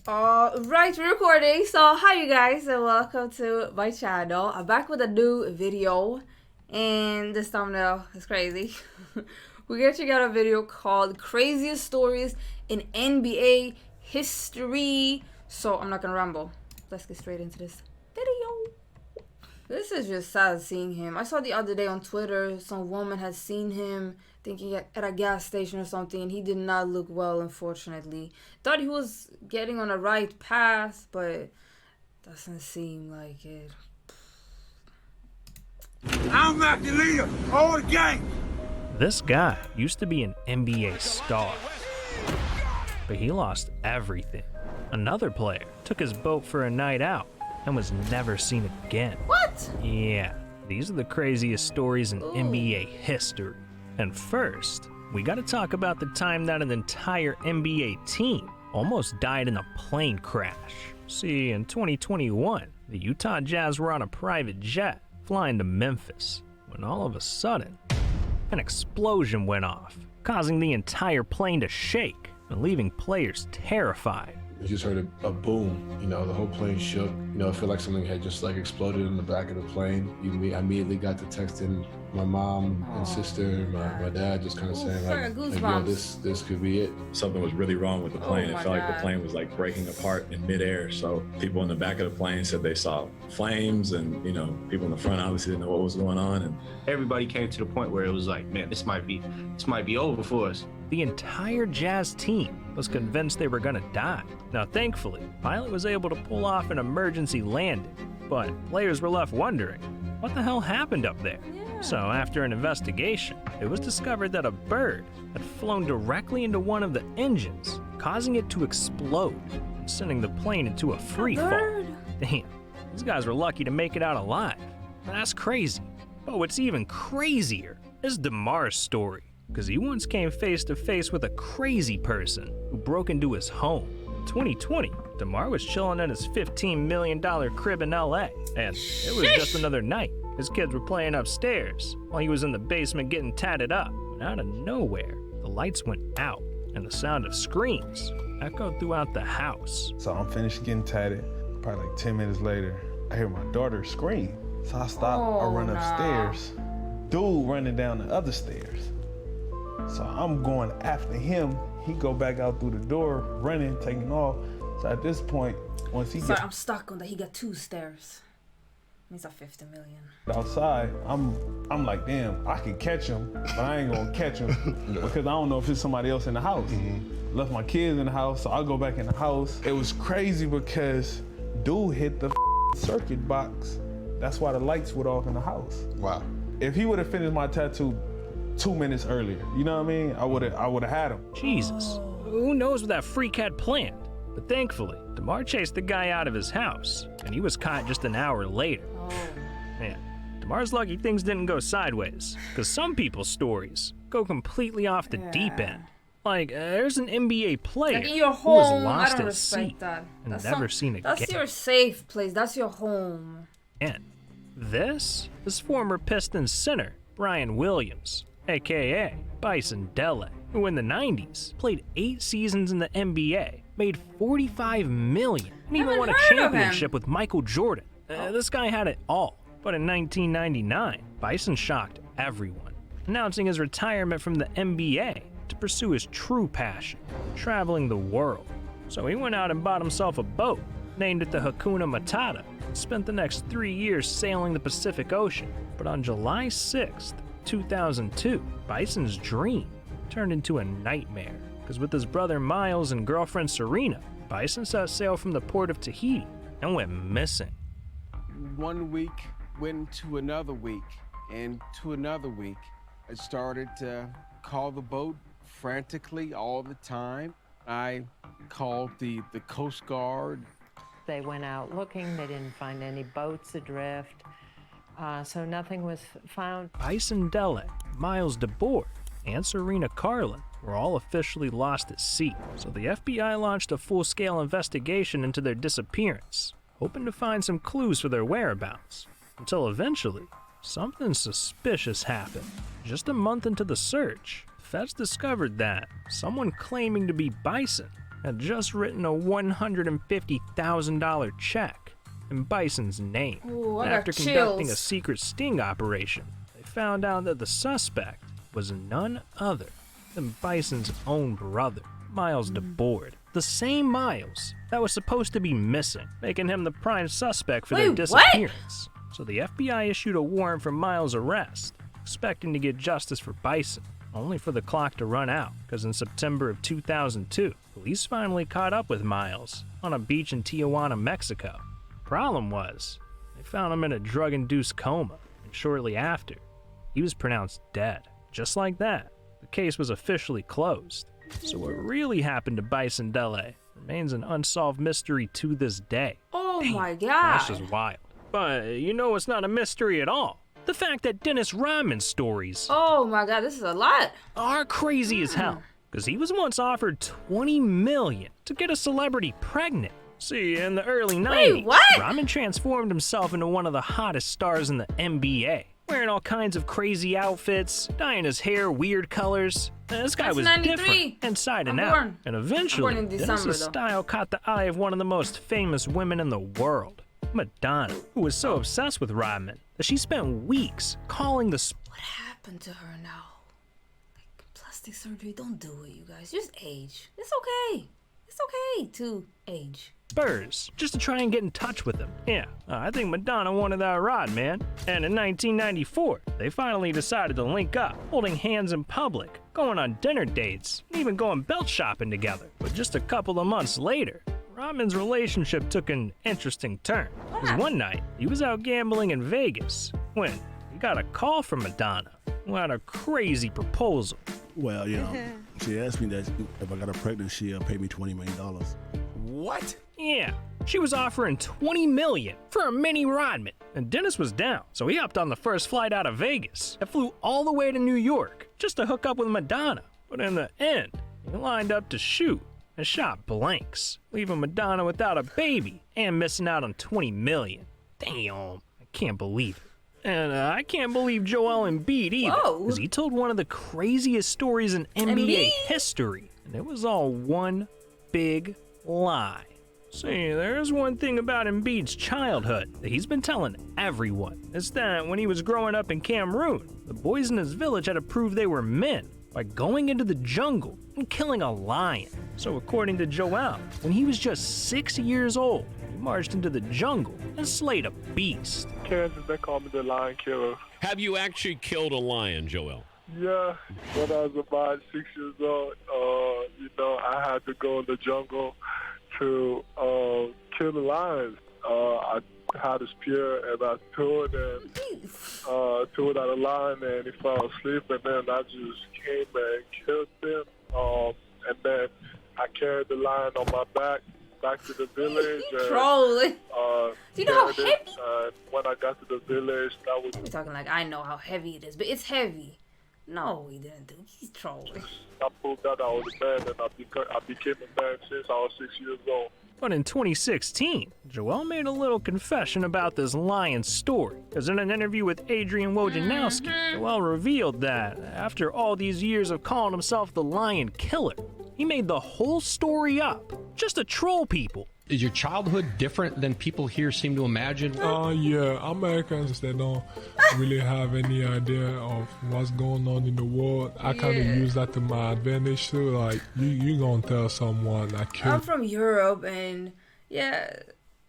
Right, we're recording. So, hi you guys, and welcome to my channel. I'm back with a new video, and this thumbnail is crazy. We're gonna check out a video called Craziest Stories in NBA History. So, I'm not gonna ramble. Let's get straight into this video. This is just sad seeing him. I saw the other day on Twitter, some woman had seen him thinking at a gas station or something, and he did not look well, unfortunately. Thought he was getting on the right path, but doesn't seem like it. I'm back to leader all the game. This guy used to be an NBA star, but he lost everything. Another player took his boat for a night out and was never seen again. What? Yeah, these are the craziest stories in NBA history. And first, we gotta talk about the time that an entire NBA team almost died in a plane crash. See, in 2021, the Utah Jazz were on a private jet flying to Memphis when all of a sudden, an explosion went off, causing the entire plane to shake and leaving players terrified. We just heard a boom, the whole plane shook. I feel like something had just exploded in the back of the plane. I immediately got to texting my mom and sister, my dad, just kind of saying this could be it. Something was really wrong with the plane. It felt like the plane was breaking apart in midair. So people in the back of the plane said they saw flames, and people in the front obviously didn't know what was going on. And everybody came to the point where it was like, man, this might be over for us. The entire Jazz team was convinced they were gonna die. Now, thankfully, pilot was able to pull off an emergency landing, but players were left wondering, what the hell happened up there? Yeah. So after an investigation, it was discovered that a bird had flown directly into one of the engines, causing it to explode and sending the plane into a free fall. Damn, these guys were lucky to make it out alive. That's crazy. But what's even crazier is DeMar's story, because he once came face to face with a crazy person who broke into his home. In 2020, DeMar was chilling at his $15 million crib in LA, and it was just another night. His kids were playing upstairs while he was in the basement getting tatted up. But out of nowhere, the lights went out, and the sound of screams echoed throughout the house. So I'm finished getting tatted. Probably 10 minutes later, I hear my daughter scream. So I stop, I run upstairs. Dude running down the other stairs. So I'm going after him. He go back out through the door, running, taking off. So at this point, once he I'm stuck on that. He got 2 stairs. Means a 50 million. Outside, I'm like, damn, I can catch him, but I ain't gonna catch him because I don't know if it's somebody else in the house. Left my kids in the house, so I go back in the house. It was crazy because dude hit the circuit box. That's why the lights went off in the house. Wow. If he would have finished my tattoo 2 minutes earlier, you know what I mean? I would have had him. Jesus, who knows what that freak had planned? But thankfully, DeMar chased the guy out of his house, and he was caught just an hour later. Man, DeMar's lucky things didn't go sideways, because some people's stories go completely off the deep end. Like, there's an NBA player in your who has home, lost I don't his respect seat that. and That's never seen again. That's your safe place. That's your home. And this is former Pistons center Brian Williams, aka Bison Dele, who in the 90s played 8 seasons in the NBA, made $45 million, and even won a championship with Michael Jordan. This guy had it all. But in 1999, Bison shocked everyone, announcing his retirement from the NBA to pursue his true passion, traveling the world. So he went out and bought himself a boat, named it the Hakuna Matata, and spent the next 3 years sailing the Pacific Ocean. But on July 6th, 2002, Bison's dream turned into a nightmare, because with his brother Miles and girlfriend Serena, Bison set sail from the port of Tahiti and went missing. 1 week went to another week, and to another week. I started to call the boat frantically all the time. I called the Coast Guard. They went out looking. They didn't find any boats adrift, so nothing was found. Bison Dele, Miles DeBoer, and Serena Carlin were all officially lost at sea, so the FBI launched a full-scale investigation into their disappearance, hoping to find some clues for their whereabouts, until eventually, something suspicious happened. Just a month into the search, feds discovered that someone claiming to be Bison had just written a $150,000 check in Bison's name. Ooh, I After got conducting a chills. secret sting operation, they found out that the suspect was none other than Bison's own brother, Miles DeBoard. The same Miles that was supposed to be missing, making him the prime suspect for their Wait, what? disappearance. So the FBI issued a warrant for Miles' arrest, expecting to get justice for Bison, only for the clock to run out, because in September of 2002, police finally caught up with Miles on a beach in Tijuana, Mexico. Problem was, they found him in a drug-induced coma, and shortly after, he was pronounced dead. Just like that, the case was officially closed. So what really happened to Bison Dele remains an unsolved mystery to this day. Oh Damn, my That's god. just wild. But you know it's not a mystery at all. The fact that Dennis Rodman's stories Oh my god, this is a lot. are crazy as hell. Because he was once offered $20 million to get a celebrity pregnant. See, in the early 90s, Wait, what? Rodman transformed himself into one of the hottest stars in the NBA. Wearing all kinds of crazy outfits, dyeing his hair weird colors. This guy That's was 93. different inside and I'm out. born. And eventually, I'm born in December, Dennis's though. style caught the eye of one of the most famous women in the world, Madonna, who was so obsessed with Rodman that she spent weeks calling the What happened to her now? Like plastic surgery, don't do it, you guys. Just age. It's okay. It's okay to age. Spurs just to try and get in touch with him. Yeah, I think Madonna wanted that rod, man. And in 1994, they finally decided to link up, holding hands in public, going on dinner dates, and even going belt shopping together. But just a couple of months later, Rodman's relationship took an interesting turn. 'Cause one night, he was out gambling in Vegas when he got a call from Madonna, who had a crazy proposal. Well, she asked me that if I got her pregnant, she'll pay me $20 million. What? Yeah, she was offering $20 million for a mini Rodman, and Dennis was down, so he hopped on the first flight out of Vegas and flew all the way to New York just to hook up with Madonna. But in the end, he lined up to shoot and shot blanks, leaving Madonna without a baby and missing out on $20 million. Damn, I can't believe it. And I can't believe Joel Embiid either, Whoa. because he told one of the craziest stories in NBA history, and it was all one big lie. See, there's one thing about Embiid's childhood that he's been telling everyone. It's that when he was growing up in Cameroon, the boys in his village had to prove they were men by going into the jungle and killing a lion. So according to Joel, when he was just 6 years old, he marched into the jungle and slayed a beast. Kansas, they call me the lion killer. Have you actually killed a lion, Joel? Yeah, when I was about 6 years old, I had to go in the jungle to kill the lions. I had a spear and I threw it at a lion and he fell asleep, and then I just came and killed him. And then I carried the lion on my back to the village. Trolling. Do you know how heavy? When I got to the village, that was. We're talking like I know how heavy it is, but it's heavy. No, he didn't do. He's trolling. I proved that I was a man, and I became a man since I was 6 years old. But in 2016, Joel made a little confession about this lion story, because in an interview with Adrian Wojnarowski, Joel revealed that after all these years of calling himself the lion killer, he made the whole story up just to troll people. Is your childhood different than people here seem to imagine? Yeah, Americans, they don't really have any idea of what's going on in the world. I kind of use that to my advantage too. Like, you gonna tell someone I killed I'm from Europe, and yeah,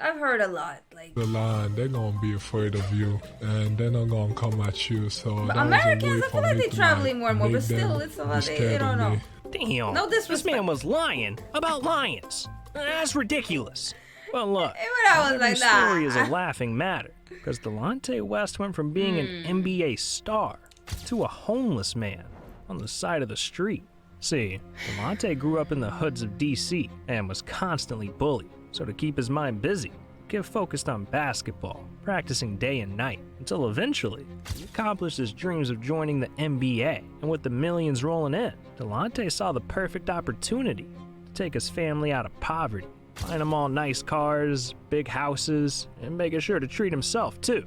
I've heard a lot. Like the lion, they're gonna be afraid of you, and they're not gonna come at you. So but that Americans, was a way I for feel like me they to, traveling more and more, make but still, them it's a be lot. They scared don't of know. me. Damn, No this disrespect. man was lying about lions. That's ridiculous. Well, look, I was every like, story is a nah. laughing matter, because Delonte West went from being an NBA star to a homeless man on the side of the street. See, Delonte grew up in the hoods of DC and was constantly bullied, so to keep his mind busy, Kid focused on basketball, practicing day and night, until eventually he accomplished his dreams of joining the NBA. And with the millions rolling in, Delonte saw the perfect opportunity to take his family out of poverty, buying them all nice cars, big houses, and making sure to treat himself too.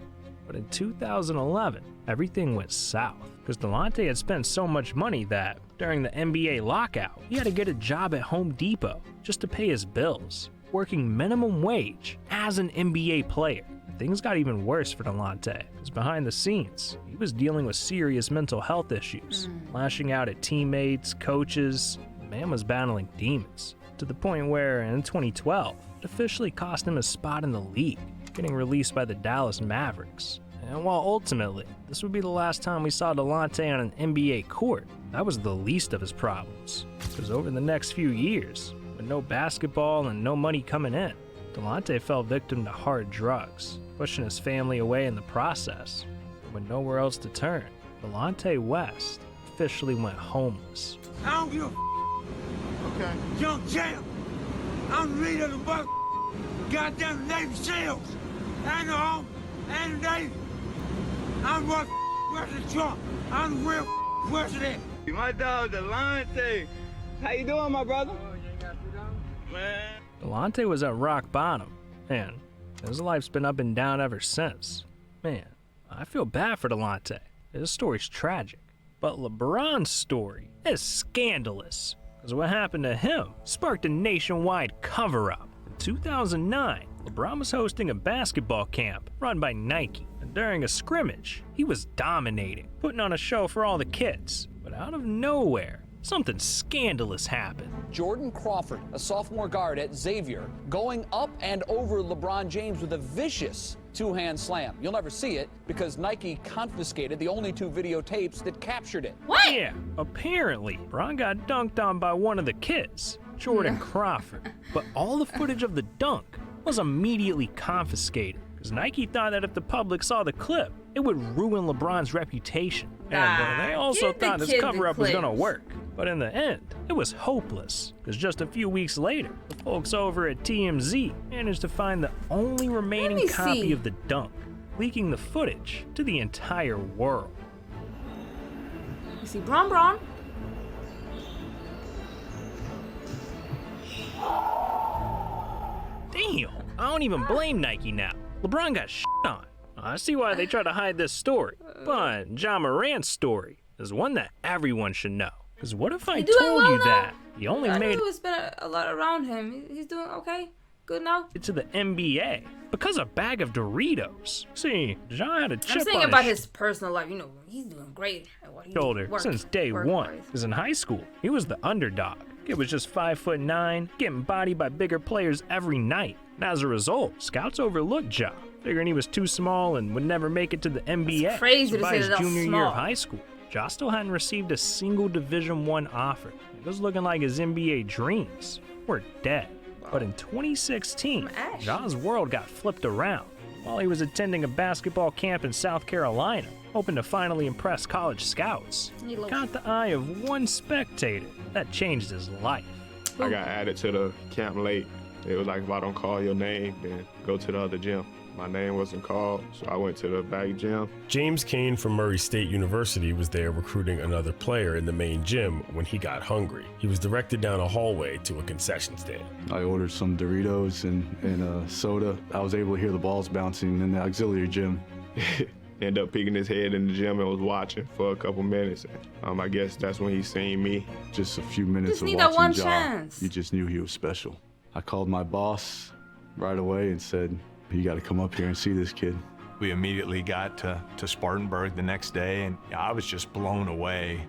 But in 2011, everything went south, because Delonte had spent so much money that, during the NBA lockout, he had to get a job at Home Depot just to pay his bills, working minimum wage as an NBA player. Things got even worse for Delonte, because behind the scenes, he was dealing with serious mental health issues, lashing out at teammates, coaches. The man was battling demons, to the point where, in 2012, it officially cost him a spot in the league, getting released by the Dallas Mavericks. And while ultimately, this would be the last time we saw Delonte on an NBA court, that was the least of his problems. Because over the next few years, with no basketball and no money coming in, Delonte fell victim to hard drugs, pushing his family away in the process. And with nowhere else to turn, Delonte West officially went homeless. I don't give a okay. Young champ. I'm the leader of the goddamn Navy SEALs. And the home, and the Navy. I'm what President Trump. I'm the real president. My dog, Delonte. How you doing, my brother? Man. Delonte was at rock bottom, and his life's been up and down ever since. Man, I feel bad for Delonte. His story's tragic. But LeBron's story is scandalous, because what happened to him sparked a nationwide cover-up. In 2009, LeBron was hosting a basketball camp run by Nike, and during a scrimmage, he was dominating, putting on a show for all the kids. But out of nowhere, something scandalous happened. Jordan Crawford, a sophomore guard at Xavier, going up and over LeBron James with a vicious two-hand slam. You'll never see it because Nike confiscated the only 2 videotapes that captured it. What? Yeah, apparently, LeBron got dunked on by one of the kids, Jordan Crawford. But all the footage of the dunk was immediately confiscated, because Nike thought that if the public saw the clip, it would ruin LeBron's reputation. And they also thought this cover-up was gonna work. But in the end, it was hopeless, because just a few weeks later, the folks over at TMZ managed to find the only remaining copy of the dunk, leaking the footage to the entire world. You see Bron? Damn, I don't even blame Nike now. LeBron got shit on. I see why they try to hide this story, but Ja Morant's story is one that everyone should know. Because what if I told you that he only made it? It's been a lot around him. He's doing okay? Good now? To the NBA because a bag of Doritos. See, Ja had a chip I'm saying on about his personal life. You know, he's doing great at what he's shoulder since day one. Because in high school, he was the underdog. Kid was just 5'9", getting bodied by bigger players every night. And as a result, scouts overlooked Ja, figuring he was too small and would never make it to the NBA. It's crazy so to by say his that junior small. year of high school, Ja still hadn't received a single Division I offer. It was looking like his NBA dreams were dead. But in 2016, Ja's world got flipped around. While he was attending a basketball camp in South Carolina, hoping to finally impress college scouts, he caught the eye of one spectator that changed his life. I got added to the camp late. It was like, if I don't call your name, then go to the other gym. My name wasn't called, so I went to the back gym. James Kane from Murray State University was there recruiting another player in the main gym when he got hungry. He was directed down a hallway to a concession stand. I ordered some Doritos and a soda. I was able to hear the balls bouncing in the auxiliary gym. Ended up peeking his head in the gym and was watching for a couple minutes. I guess that's when he seen me. Just a few minutes Just of need that one watching Ja, chance. you just knew he was special. I called my boss right away and said, you got to come up here and see this kid. We immediately got to Spartanburg the next day, and I was just blown away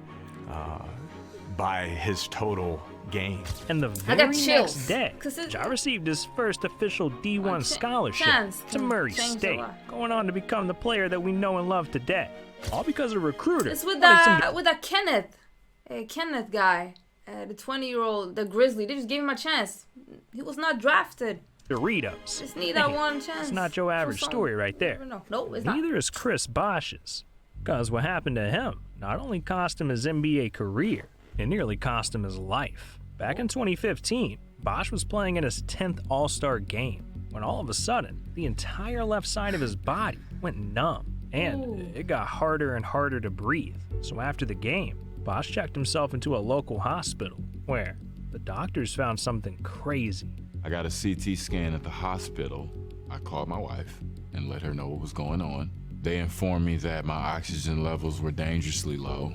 by his total game. And the very next day, Ja received his first official D1 scholarship to Murray State, going on to become the player that we know and love today. All because a recruiter. It's with that Kenneth guy, the 20-year-old, the Grizzly. They just gave him a chance. He was not drafted. Doritos. Just need that one chance. It's not your average story right there. No, it's not. Neither is Chris Bosh's. Because what happened to him not only cost him his NBA career, it nearly cost him his life. Back in 2015, Bosh was playing in his 10th All-Star game when all of a sudden, the entire left side of his body went numb. And it got harder and harder to breathe. So after the game, Bosh checked himself into a local hospital where the doctors found something crazy. I got a CT scan at the hospital. I called my wife and let her know what was going on. They informed me that my oxygen levels were dangerously low.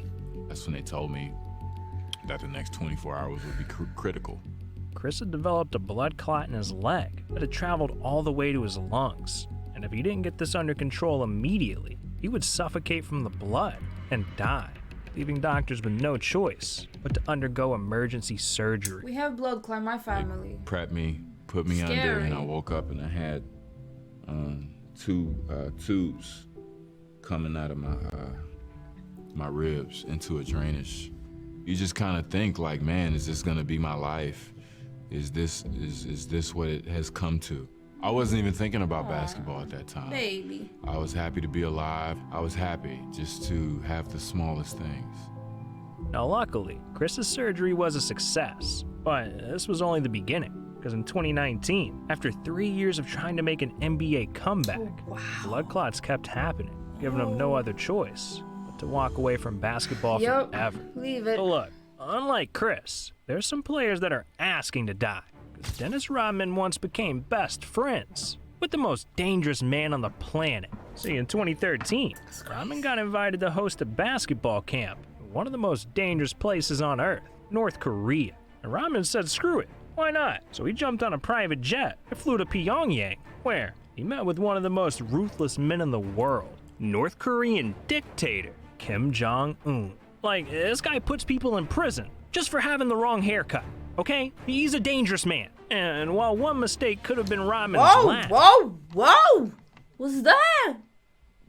That's when they told me that the next 24 hours would be critical. Chris had developed a blood clot in his leg that had traveled all the way to his lungs. And if he didn't get this under control immediately, he would suffocate from the blood and die, leaving doctors with no choice but to undergo emergency surgery. We have blood clot in my family. Prepped me, put me under, and I woke up and I had two tubes coming out of my ribs into a drainage. You just kind of think like, man, is this gonna be my life? Is this what it has come to? I wasn't even thinking about basketball at that time. Baby. I was happy to be alive. I was happy just to have the smallest things. Now luckily, Chris's surgery was a success, but this was only the beginning, because in 2019, after 3 years of trying to make an NBA comeback, blood clots kept happening, giving him no other choice but to walk away from basketball forever. Leave it. But look, unlike Chris, there's some players that are asking to die. Dennis Rodman once became best friends with the most dangerous man on the planet. See, in 2013, Rodman got invited to host a basketball camp in one of the most dangerous places on Earth, North Korea. And Rodman said, screw it, why not? So he jumped on a private jet and flew to Pyongyang, where he met with one of the most ruthless men in the world, North Korean dictator Kim Jong-un. Like, this guy puts people in prison just for having the wrong haircut. Okay? He's a dangerous man. And while one mistake could have been Rodman's last... Whoa! What's that?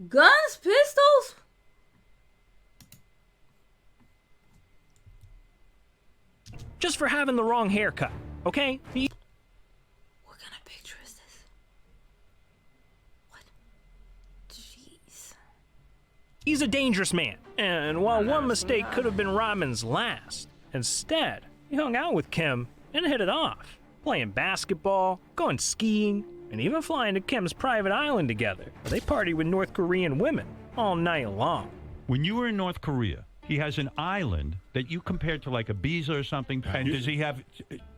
Guns? Pistols? Just for having the wrong haircut. Okay? What kind of picture is this? What? Jeez. He's a dangerous man. And while one mistake could have been Rodman's last, instead, he hung out with Kim and hit it off, playing basketball, going skiing, and even flying to Kim's private island together, where they partied with North Korean women all night long. When you were in North Korea, he has an island that you compared to like Ibiza or something. And does he have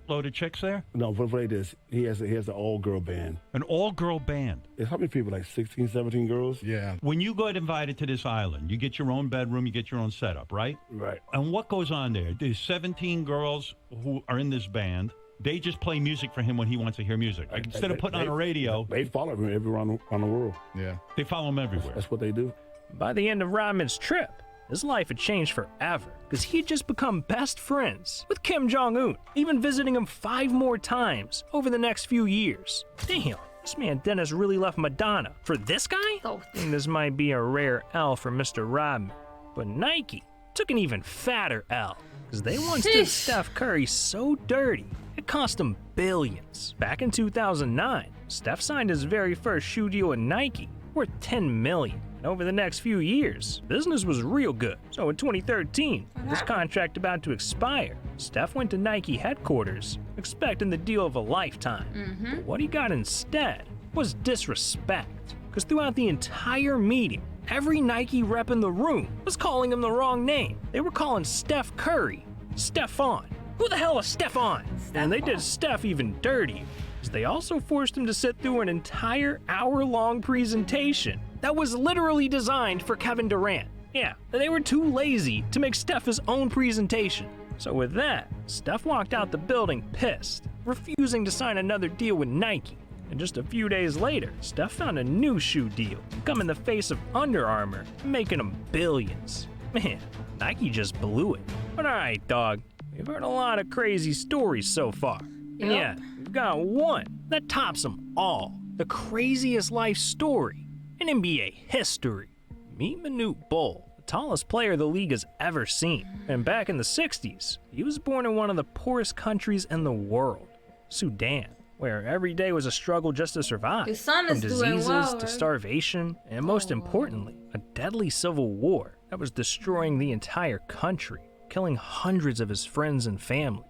loaded chicks there? No, but like this, he has an all-girl band. An all-girl band? It's how many people, like 16, 17 girls? Yeah. When you get invited to this island, you get your own bedroom, you get your own setup, right? Right. And what goes on there? There's 17 girls who are in this band. They just play music for him when he wants to hear music. Like, instead of putting on a radio... They follow him everywhere around the world. Yeah. They follow him everywhere. That's what they do. By the end of Rodman's trip, his life had changed forever, because he had just become best friends with Kim Jong-un, even visiting him 5 more times over the next few years. Damn, this man Dennis really left Madonna for this guy? I think this might be a rare L for Mr. Rodman. But Nike took an even fatter L, because they once did Steph Curry so dirty, it cost him billions. Back in 2009, Steph signed his very first shoe deal with Nike, worth $10 million. And over the next few years, business was real good. So in 2013, with his contract about to expire, Steph went to Nike headquarters, expecting the deal of a lifetime. But what he got instead was disrespect. Because throughout the entire meeting, every Nike rep in the room was calling him the wrong name. They were calling Steph Curry Stephon. Who the hell is Stephon? And they did Steph even dirtier, because they also forced him to sit through an entire hour-long presentation that was literally designed for Kevin Durant. Yeah, they were too lazy to make Steph his own presentation. So with that, Steph walked out the building pissed, refusing to sign another deal with Nike. And just a few days later, Steph found a new shoe deal, come in the face of Under Armour, making him billions. Man, Nike just blew it. But alright, dog, we've heard a lot of crazy stories so far. And yet, we've got one that tops them all. The craziest life story in NBA history. Meet Manute Bol, the tallest player the league has ever seen. And back in the 60s, he was born in one of the poorest countries in the world, Sudan, where every day was a struggle just to survive. His son From is doing diseases well, to right? starvation, and most importantly, a deadly civil war that was destroying the entire country, killing hundreds of his friends and family.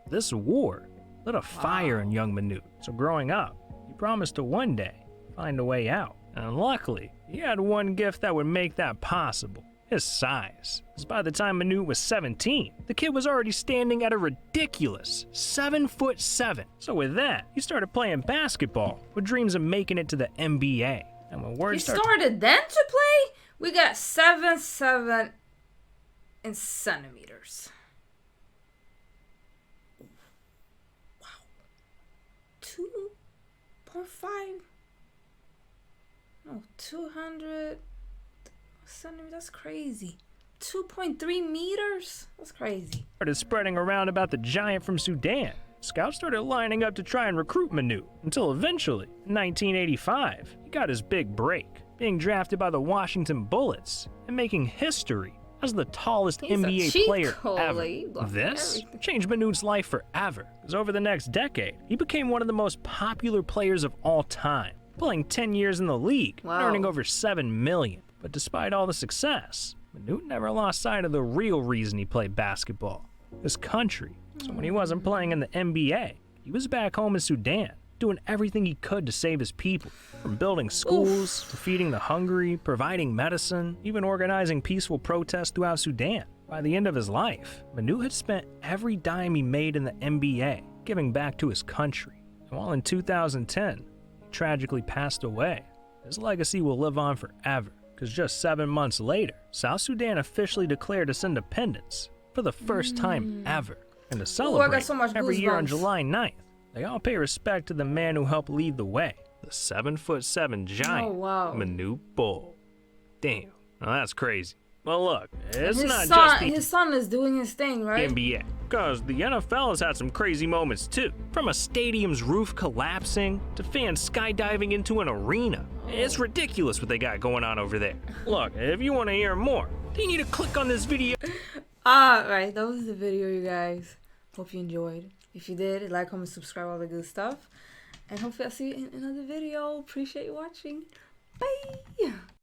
This war lit a fire in young Manute, so growing up, he promised to one day find a way out. And luckily, he had one gift that would make that possible: his size. Because by the time Manute was 17, the kid was already standing at a ridiculous 7'7". So with that, he started playing basketball with dreams of making it to the NBA. And when word He started then to play? We got 7'7" in centimeters. Wow. 2.5. No, 200 centimeters. That's crazy. 2.3 meters? That's crazy. Started spreading around about the giant from Sudan. Scouts started lining up to try and recruit Manu, until eventually, in 1985, he got his big break, being drafted by the Washington Bullets and making history as the tallest NBA player ever. This changed Manu's life forever, because over the next decade, he became one of the most popular players of all time, playing 10 years in the league and earning over $7 million. But despite all the success, Manu never lost sight of the real reason he played basketball, his country. So when he wasn't playing in the NBA, he was back home in Sudan, doing everything he could to save his people. From building schools, to feeding the hungry, providing medicine, even organizing peaceful protests throughout Sudan. By the end of his life, Manu had spent every dime he made in the NBA, giving back to his country. And while in 2010, he tragically passed away, his legacy will live on forever. Because just 7 months later, South Sudan officially declared its independence for the first time ever. And to celebrate, every year on July 9th, they all pay respect to the man who helped lead the way, the 7'7" giant, Manu Bol. Damn, now that's crazy. Well, look, it's not just his son is doing his thing, right? NBA, because the NFL has had some crazy moments too. From a stadium's roof collapsing to fans skydiving into an arena. It's ridiculous what they got going on over there. Look, if you want to hear more, then you need to click on this video. Alright, that was the video, you guys. Hope you enjoyed. If you did, like, comment, subscribe, all the good stuff. And hopefully I'll see you in another video. Appreciate you watching. Bye!